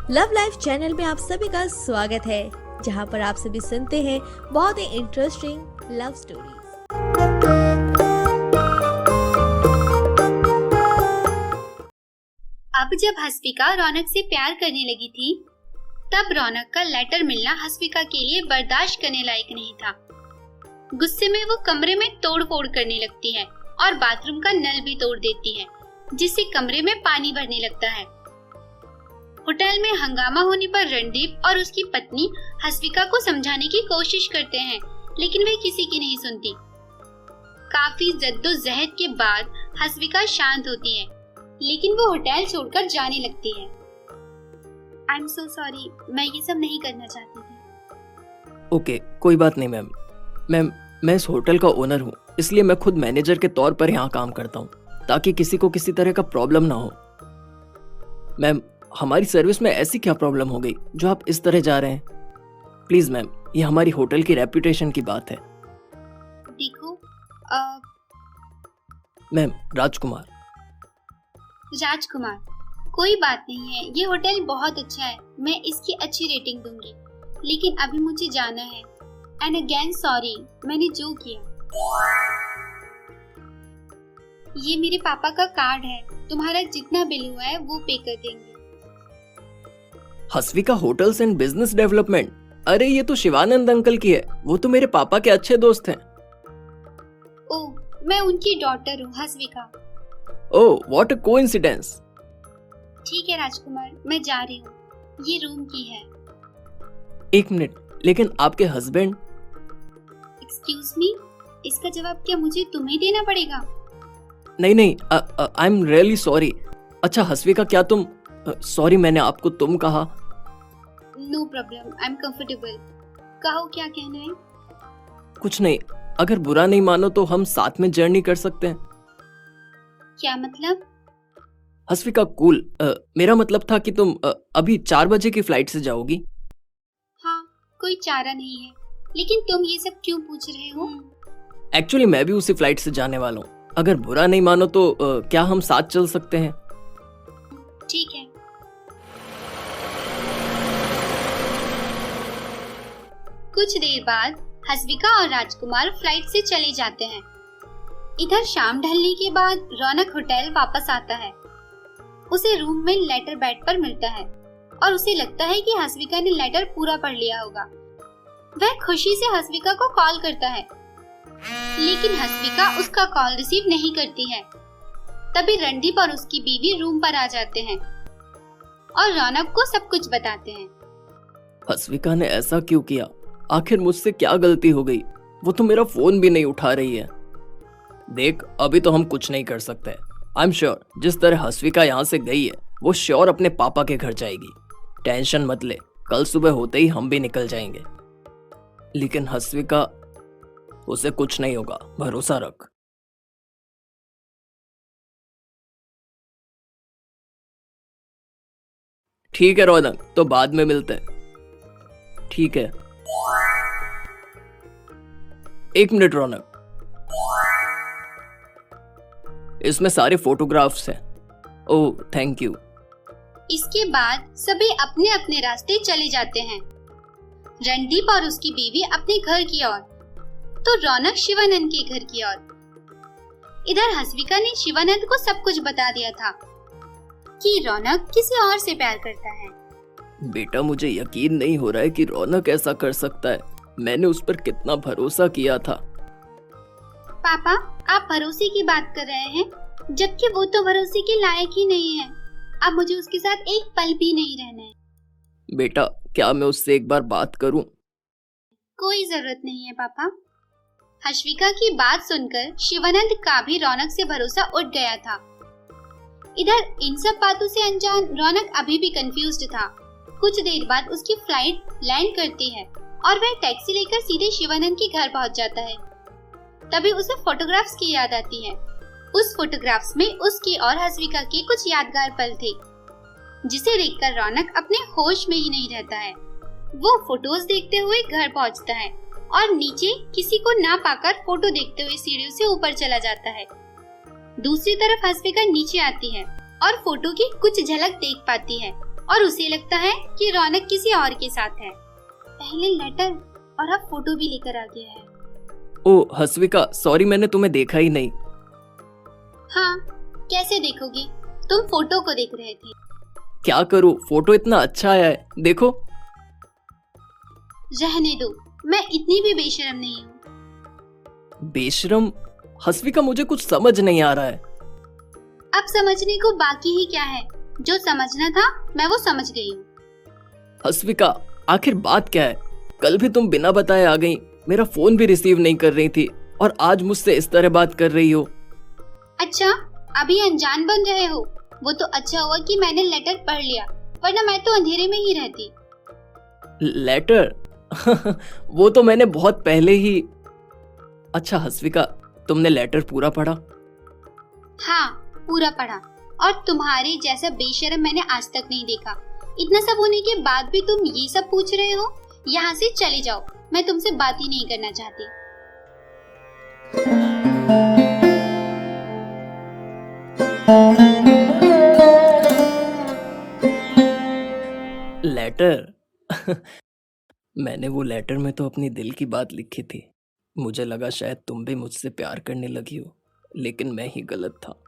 Love life channel में आप सभी का स्वागत है, जहां पर आप सभी सुनते हैं बहुत ही इंटरेस्टिंग लव स्टोरीज। अब जब हस्विका रौनक से प्यार करने लगी थी, तब रौनक का लेटर मिलना हस्विका के लिए बर्दाश्त करने लायक नहीं था। गुस्से में वो कमरे में तोड़-फोड़ करने लगती है और बाथरूम का नल भी तोड़ देती है, जिससे कमरे में पानी भरने लगता है। होटल में हंगामा होने पर रणदीप और उसकी पत्नी हस्विका को समझाने की कोशिश करते हैं, लेकिन वे किसी की नहीं सुनती। काफी जद्दोजहद के बाद हस्विका शांत होती है, लेकिन वो होटल छोड़कर जाने लगती है। आई एम सो सॉरी, मैं ये सब नहीं करना चाहती थी। ओके, कोई बात नहीं मैम। मैं इस होटल का ओनर हूँ, इसलिए मैं खुद मैनेजर के तौर पर यहाँ काम करता हूँ, ताकि किसी को किसी तरह का प्रॉब्लम ना हो। मैम, हमारी सर्विस में ऐसी क्या प्रॉब्लम हो गई जो आप इस तरह जा रहे हैं? प्लीज मैम, ये हमारी होटल की रेपुटेशन की बात है। देखो मैम, राजकुमार। राजकुमार, कोई बात नहीं है, ये होटल बहुत अच्छा है, मैं इसकी अच्छी रेटिंग दूंगी, लेकिन अभी मुझे जाना है। एंड अगेन सॉरी, मैंने जो किया। ये मेरे पापा का कार्ड है, तुम्हारा जितना बिल हुआ है वो पे कर देंगे। हस्विका होटल्स एंड बिजनेस डेवलपमेंट? अरे ये तो शिवानंद अंकल की है, वो तो मेरे पापा के अच्छे दोस्त हैं। ओह, मैं उनकी डॉटर हूँ हस्विका। ओह, व्हाट अ कोइंसिडेंस। ठीक है राजकुमार, मैं जा रही हूँ, ये रूम की है। एक मिनट, लेकिन आपके हस्बैंड? एक्सक्यूज मी, इसका जवाब क्या मुझे तुम्हें देना पड़ेगा? नहीं, आई एम रियली सॉरी। अच्छा हस्विका, क्या तुम सॉरी, मैंने आपको तुम कहा। No problem, I am comfortable. कहो क्या कहना है? कुछ नहीं, अगर बुरा नहीं मानो तो हम साथ में जर्नी कर सकते हैं। क्या मतलब? हस्विका कूल, मेरा मतलब था कि तुम अभी 4 बजे की फ्लाइट से जाओगी। हाँ, कोई चारा नहीं है, लेकिन तुम ये सब क्यों पूछ रहे हो? एक्चुअली मैं भी उसी फ्लाइट से जाने वाला हूँ। अगर बुरा नहीं मानो तो क्या हम साथ चल सकते हैं? ठीक है। कुछ देर बाद हस्विका और राजकुमार फ्लाइट से चले जाते हैं। इधर शाम ढलने के बाद रौनक होटल वापस आता है। उसे रूम में लेटर बेड पर मिलता है और उसे लगता है कि हस्विका ने लेटर पूरा पढ़ लिया होगा। वह खुशी से हस्विका को कॉल करता है, लेकिन हस्विका उसका कॉल रिसीव नहीं करती है। तभी रणदीप और उसकी बीवी रूम पर आ जाते हैं और रौनक को सब कुछ बताते हैं। हस्विका ने ऐसा क्यों किया? आखिर मुझसे क्या गलती हो गई? वो तो मेरा फोन भी नहीं उठा रही है। देख, अभी तो हम कुछ नहीं कर सकते। आई एम श्योर जिस तरह हस्विका यहाँ से गई है, वो श्योर अपने पापा के घर जाएगी। टेंशन मत ले, कल सुबह होते ही हम भी निकल जाएंगे। लेकिन हस्विका, उसे कुछ नहीं होगा, भरोसा रख। ठीक है रौनक, तो बाद में मिलते हैं। ठीक है। एक मिनट रौनक, इसमें सारे फोटोग्राफ्स हैं। Oh thank you. इसके बाद सभी अपने अपने रास्ते चले जाते हैं। रणदीप और उसकी बीवी अपने घर की ओर, तो रौनक शिवानंद के घर की ओर। इधर हस्विका ने शिवानंद को सब कुछ बता दिया था कि रौनक किसी और से प्यार करता है। बेटा, मुझे यकीन नहीं हो रहा है कि रौनक ऐसा कर सकता है। मैंने उस पर कितना भरोसा किया था। पापा, आप भरोसे की बात कर रहे हैं, जबकि वो तो भरोसे के लायक ही नहीं है। अब मुझे उसके साथ एक पल भी नहीं रहना है। बेटा, क्या मैं उससे एक बार बात करूं? कोई जरूरत नहीं है पापा। हस्विका की बात सुनकर शिवानंद का भी रौनक से भरोसा उठ गया था। इधर इन सब बातों से अनजान रौनक अभी भी कंफ्यूज्ड था। कुछ देर बाद उसकी फ्लाइट लैंड करती है और वह टैक्सी लेकर सीधे शिवानंद के घर पहुंच जाता है। तभी उसे फोटोग्राफ्स की याद आती है। उस फोटोग्राफ्स में उसकी और हस्विका के कुछ यादगार पल थे, जिसे देखकर रौनक अपने होश में ही नहीं रहता है। वो फोटोज देखते हुए घर पहुंचता है और नीचे किसी को ना पाकर फोटो देखते हुए सीढ़ियों से ऊपर चला जाता है। दूसरी तरफ हस्विका नीचे आती है और फोटो की कुछ झलक देख पाती है। और उसे लगता है कि रौनक किसी और के साथ है। पहले लेटर और अब फोटो भी लेकर आ गया है। ओ हस्विका, सॉरी मैंने तुम्हें देखा ही नहीं। हाँ, कैसे देखोगी? तुम फोटो को देख रहे थे। क्या करूं, फोटो इतना अच्छा आया है, देखो। रहने दो, मैं इतनी भी बेशर्म नहीं हूँ। बेशरम? हस्विका, मुझे कुछ समझ नहीं आ रहा है। अब समझने को बाकी ही क्या है? जो समझना था मैं वो समझ गई हूँ। हस्विका, आखिर बात क्या है? कल भी तुम बिना बताए आ गई, मेरा फोन भी रिसीव नहीं कर रही थी, और आज मुझसे इस तरह बात कर रही हो। अच्छा, अभी अनजान बन रहे हो? वो तो अच्छा हुआ कि मैंने लेटर पढ़ लिया, वरना मैं तो अंधेरे में ही रहती। लेटर? वो तो मैंने बहुत पहले ही। अच्छा हस्विका, तुमने लेटर पूरा पढ़ा? हाँ, पूरा पढ़ा। और तुम्हारे जैसा बेशर्म मैंने आज तक नहीं देखा। इतना सब होने के बाद भी तुम ये सब पूछ रहे हो? यहाँ से चले जाओ, मैं तुमसे बात ही नहीं करना चाहती। लेटर? मैंने वो लेटर में तो अपनी दिल की बात लिखी थी। मुझे लगा शायद तुम भी मुझसे प्यार करने लगी हो, लेकिन मैं ही गलत था।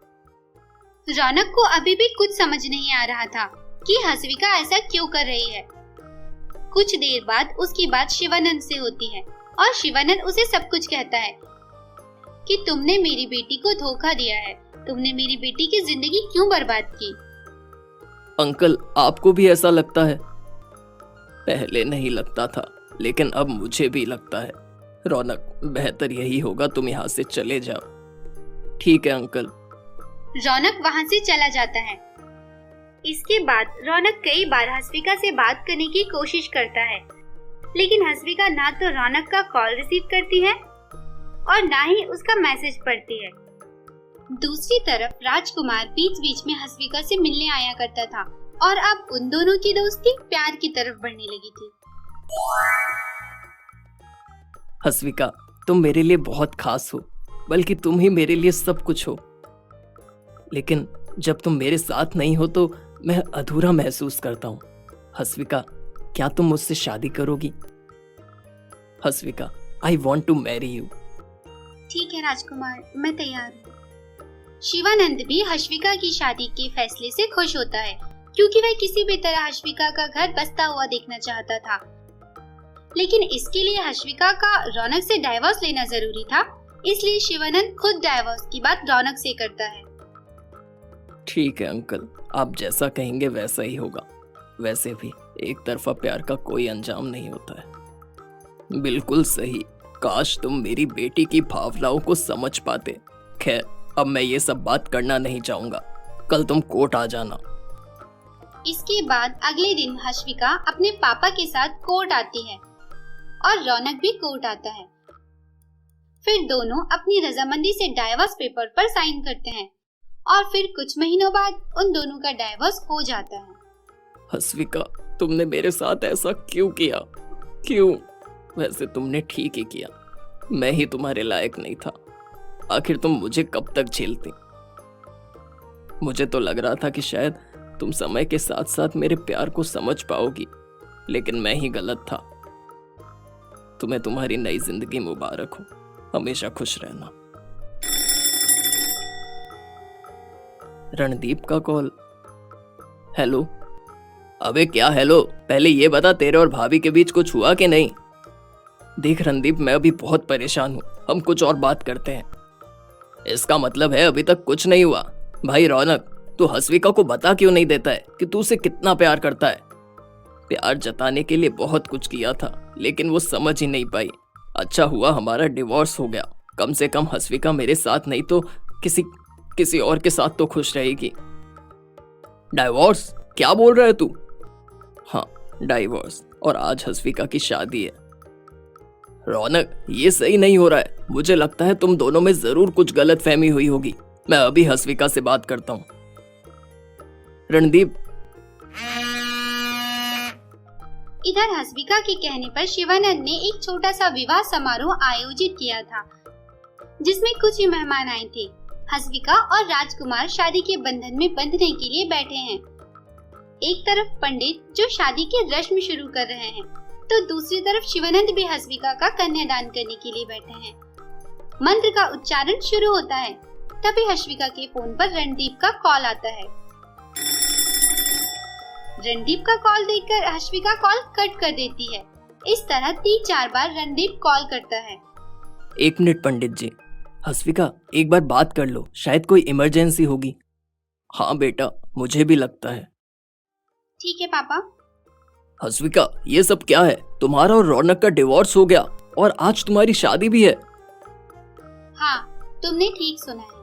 रौनक को अभी भी कुछ समझ नहीं आ रहा था कि हस्विका ऐसा क्यों कर रही है। कुछ देर बाद उसकी बात शिवानंद से होती है और शिवानंद उसे सब कुछ कहता है कि तुमने मेरी बेटी को धोखा दिया है, तुमने मेरी बेटी की जिंदगी क्यों बर्बाद की। अंकल, आपको भी ऐसा लगता है? पहले नहीं लगता था, लेकिन अब मुझे भी लगता है। रौनक, बेहतर यही होगा तुम यहाँ से चले जाओ। ठीक है अंकल। रौनक वहाँ से चला जाता है। इसके बाद रौनक कई बार हस्विका से बात करने की कोशिश करता है, लेकिन हस्विका ना तो रौनक का कॉल रिसीव करती है और ना ही उसका मैसेज पढ़ती है। दूसरी तरफ राजकुमार बीच बीच में हस्विका से मिलने आया करता था और अब उन दोनों की दोस्ती प्यार की तरफ बढ़ने लगी थी। हस्विका, तुम मेरे लिए बहुत खास हो, बल्कि तुम ही मेरे लिए सब कुछ हो। लेकिन जब तुम मेरे साथ नहीं हो तो मैं अधूरा महसूस करता हूँ। हस्विका, क्या तुम मुझसे शादी करोगी? Haswika, I want to marry you. ठीक है राजकुमार, मैं तैयार हूँ। शिवानंद भी हस्विका की शादी के फैसले से खुश होता है, क्योंकि वह किसी भी तरह हस्विका का घर बसता हुआ देखना चाहता था। लेकिन इसके लिए हस्विका का रौनक से डाइवोर्स लेना जरूरी था, इसलिए शिवानंद खुद डाइवोर्स की बात रौनक से करता है। ठीक है अंकल, आप जैसा कहेंगे वैसा ही होगा। वैसे भी एक तरफा प्यार का कोई अंजाम नहीं होता है। बिल्कुल सही। काश तुम मेरी बेटी की भावनाओं को समझ पाते। खैर, अब मैं ये सब बात करना नहीं चाहूंगा। कल तुम कोर्ट आ जाना। इसके बाद अगले दिन हस्विका अपने पापा के साथ कोर्ट आती है और रौनक भी कोर्ट आता है। फिर दोनों अपनी रजामंदी से डाइवोर्स पेपर पर साइन करते हैं और फिर कुछ महीनों बाद उन दोनों का डाइवोर्स हो जाता है। हस्विका, तुमने मेरे साथ ऐसा क्यों किया? क्यों? वैसे तुमने ठीक ही किया। मैं ही तुम्हारे लायक नहीं था। आखिर तुम मुझे कब तक झेलती? मुझे तो लग रहा था कि शायद तुम समय के साथ साथ मेरे प्यार को समझ पाओगी, लेकिन मैं ही गलत था। तुम्हें तुम्हारी नई जिंदगी मुबारक हो। हमेशा खुश रहना। रणदीप का कॉल। हेलो। अबे क्या हेलो? पहले ये बता, तेरे और भाभी के बीच कुछ हुआ कि नहीं? देख रणदीप, मैं अभी बहुत परेशान हूँ, हम कुछ और बात करते हैं। इसका मतलब है अभी तक कुछ नहीं हुआ? भाई रौनक, तू हस्विका को बता क्यों नहीं देता है कि तू उसे कितना प्यार करता है? प्यार जताने के लिए बहुत कुछ किया था, लेकिन वो समझ ही नहीं पाई। अच्छा हुआ हमारा डिवोर्स हो गया। कम से कम हस्विका मेरे साथ नहीं तो किसी और के साथ तो खुश रहेगी। डाइवोर्स? क्या बोल रहा है तू? हाँ, डाइवोर्स, और आज हस्विका की शादी है। रौनक, ये सही नहीं हो रहा है। मुझे लगता है तुम दोनों में जरूर कुछ गलतफहमी हुई होगी। मैं अभी हस्विका से बात करता हूँ। रणदीप। इधर हस्विका के कहने पर शिवानंद ने एक छोटा सा विवाह समारोह आयोजित किया था, जिसमें कुछ ही मेहमान आए थे। हस्विका और राजकुमार शादी के बंधन में बंधने के लिए बैठे हैं। एक तरफ पंडित जो शादी के रस्म शुरू कर रहे हैं, तो दूसरी तरफ शिवानंद भी हस्विका का कन्यादान करने के लिए बैठे हैं। मंत्र का उच्चारण शुरू होता है, तभी हस्विका के फोन पर रणदीप का कॉल आता है। रणदीप का कॉल देखकर हस्विका कॉल कट कर देती है। इस तरह 3-4 बार रणदीप कॉल करता है। 1 मिनट पंडित जी, हस्विका एक बार बात कर लो, शायद कोई इमरजेंसी होगी। हाँ बेटा, मुझे भी लगता है। ठीक है पापा। हस्विका, ये सब क्या है? तुम्हारा और रौनक का डिवोर्स हो गया और आज तुम्हारी शादी भी है। हाँ, तुमने ठीक सुना है।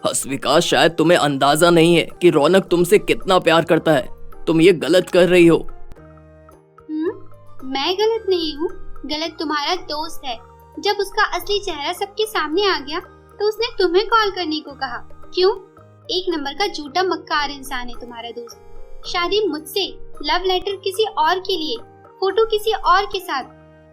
हस्विका, शायद तुम्हें अंदाजा नहीं है कि रौनक तुमसे कितना प्यार करता है। तुम ये गलत कर रही हो। मैं गलत नहीं हूँ, गलत तुम्हारा दोस्त है। जब उसका असली चेहरा सबके सामने आ गया तो उसने तुम्हें कॉल करने को कहा। क्यों? 1 नंबर का झूठा मक्कार इंसान है तुम्हारा दोस्त। शादी मुझसे, लव लेटर किसी और के लिए, फोटो किसी और के साथ।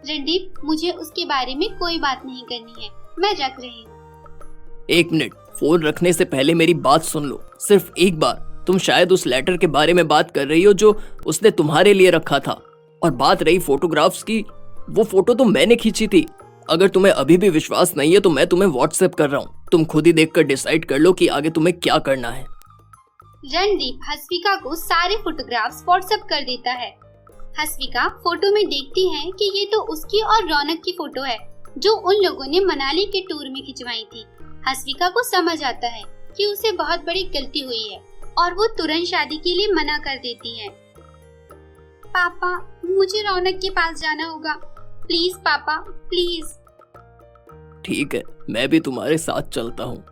रणदीप, मुझे उसके बारे में कोई बात नहीं करनी है, मैं रख रही हूँ। 1 मिनट, फोन रखने से पहले मेरी बात सुन लो, सिर्फ एक बार। तुम शायद उस लेटर के बारे में बात कर रही हो जो उसने तुम्हारे लिए रखा था। और बात रही फोटोग्राफ्स की, वो फोटो तो मैंने खींची थी। अगर तुम्हें अभी भी विश्वास नहीं है तो मैं तुम्हें व्हाट्सएप कर रहा हूँ, तुम खुद ही देखकर डिसाइड कर लो कि आगे तुम्हें क्या करना है। रणदीप हस्विका को सारे फोटोग्राफ्स व्हाट्सएप कर देता है। हस्विका फोटो में देखती है कि ये तो उसकी और रौनक की फोटो है जो उन लोगों ने मनाली के टूर में खिंचवाई थी। हस्विका को समझ आता है कि उसे बहुत बड़ी गलती हुई है और वो तुरंत शादी के लिए मना कर देती है। पापा, मुझे रौनक के पास जाना होगा। प्लीज पापा, प्लीज। ठीक है, मैं भी तुम्हारे साथ चलता हूँ।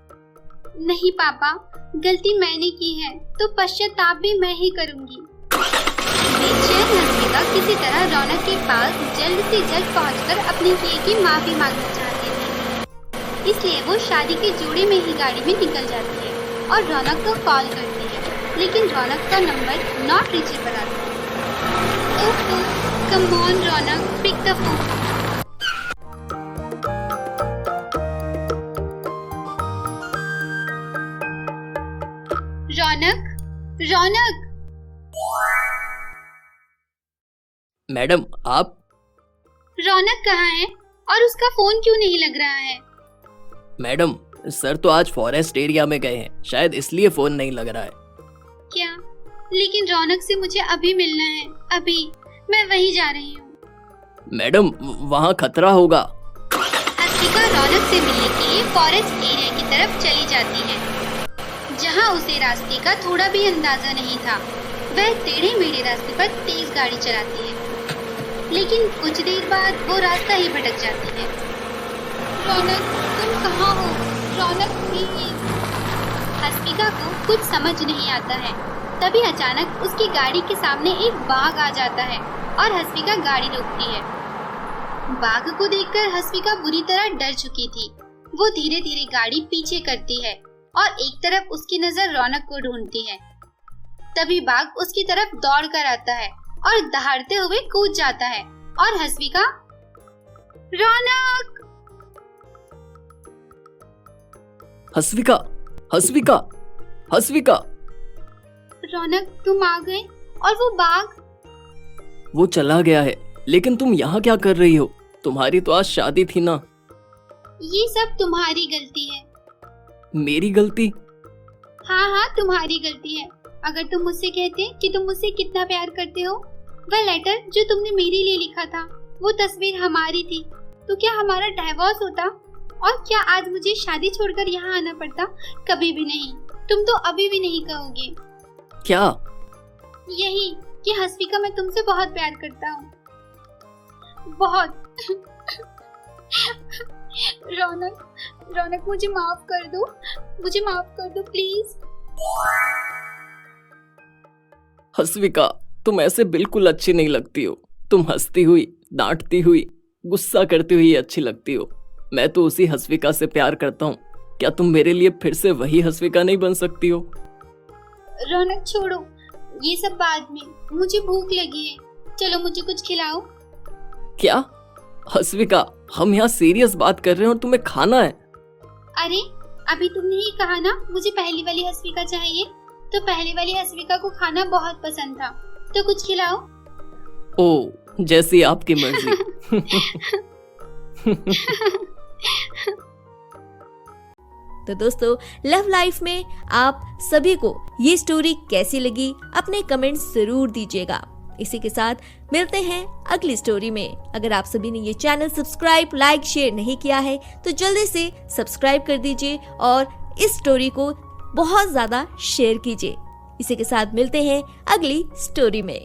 नहीं पापा, गलती मैंने की है तो पश्चाताप भी मैं ही करूँगी। बेचैन हस्विका किसी तरह रौनक के पास जल्द से जल्द पहुंचकर अपनी किए की माफी मांगना चाहती थी। इसलिए वो शादी के जोड़े में ही गाड़ी में निकल जाती है और रौनक को कॉल करती है, लेकिन रौनक का नंबर नॉट रीचेबल आता है। Oh, come on Raunak, pick the phone. Raunak, Raunak. Madam, आप? रौनक कहाँ है और उसका फोन क्यों नहीं लग रहा है? मैडम, सर तो आज फॉरेस्ट एरिया में गए हैं, शायद इसलिए फोन नहीं लग रहा है। क्या? लेकिन रौनक से मुझे अभी मिलना है, अभी। मैं वहीं जा रही हूँ। मैडम, वहाँ खतरा होगा। हस्विका रौनक से मिलने के लिए फॉरेस्ट एरिया की तरफ चली जाती है, जहाँ उसे रास्ते का थोड़ा भी अंदाजा नहीं था। वह टेढ़े मेढ़े रास्ते पर तेज गाड़ी चलाती है, लेकिन कुछ देर बाद वो रास्ता ही भटक जाती है। रौनक, तुम कहाँ हो? रौनक प्लीज। हस्विका को कुछ समझ नहीं आता है। तभी अचानक उसकी गाड़ी के सामने एक बाघ आ जाता है और हस्विका गाड़ी रोकती है। बाघ को देखकर हस्विका बुरी तरह डर चुकी थी। वो धीरे धीरे गाड़ी पीछे करती है और एक तरफ उसकी नजर रौनक को ढूंढती है। तभी बाघ उसकी तरफ दौड़ कर आता है और दहाड़ते हुए कूद जाता है और हस्विका, रौनक! हस्विका, हस्विका, हस्विका! रौनक, तुम आ गए और वो बाघ? वो चला गया है, लेकिन तुम यहाँ क्या कर रही हो? तुम्हारी तो आज शादी थी ना। ये सब तुम्हारी गलती है। मेरी गलती? हाँ हाँ, तुम्हारी गलती है। अगर तुम मुझसे कहते कि तुम मुझसे कितना प्यार करते हो, वह लेटर जो तुमने मेरे लिए लिखा था, वो तस्वीर हमारी थी, तो क्या हमारा डिवोर्स होता? और क्या आज मुझे शादी छोड़कर यहाँ आना पड़ता? कभी भी नहीं। तुम तो अभी भी नहीं कहोगे। क्या? यही कि हस्विका, मैं तुमसे बहुत प्यार करता हूँ, बहुत। रौनक, रौनक, मुझे माफ कर दो, मुझे माफ कर दो प्लीज। हस्विका, तुम ऐसे बिल्कुल अच्छी नहीं लगती हो। तुम हंसती हुई, डांटती हुई, गुस्सा करती हुई अच्छी लगती हो। मैं तो उसी हस्विका से प्यार करता हूँ। क्या तुम मेरे लिए फिर से वही हस्विका नहीं बन सकती हो? रौनक, छोड़ो ये सब बाद में, मुझे भूख लगी है, चलो मुझे कुछ खिलाओ। क्या? हस्विका, हम यहाँ सीरियस बात कर रहे हैं और तुम्हें खाना है। अरे, अभी तुमने ही कहा ना मुझे पहली वाली हस्विका चाहिए, तो पहले वाली हसविका को खाना बहुत पसंद था, तो कुछ खिलाओ। ओ, जैसी आपकी मर्जी। तो दोस्तों, लव लाइफ में आप सभी को ये स्टोरी कैसी लगी अपने कमेंट्स जरूर दीजिएगा। इसी के साथ मिलते हैं अगली स्टोरी में। अगर आप सभी ने ये चैनल सब्सक्राइब, लाइक, शेयर नहीं किया है तो जल्दी से सब्सक्राइब कर दीजिए और इस स्टोरी को बहुत ज्यादा शेयर कीजिए। इसी के साथ मिलते हैं अगली स्टोरी में।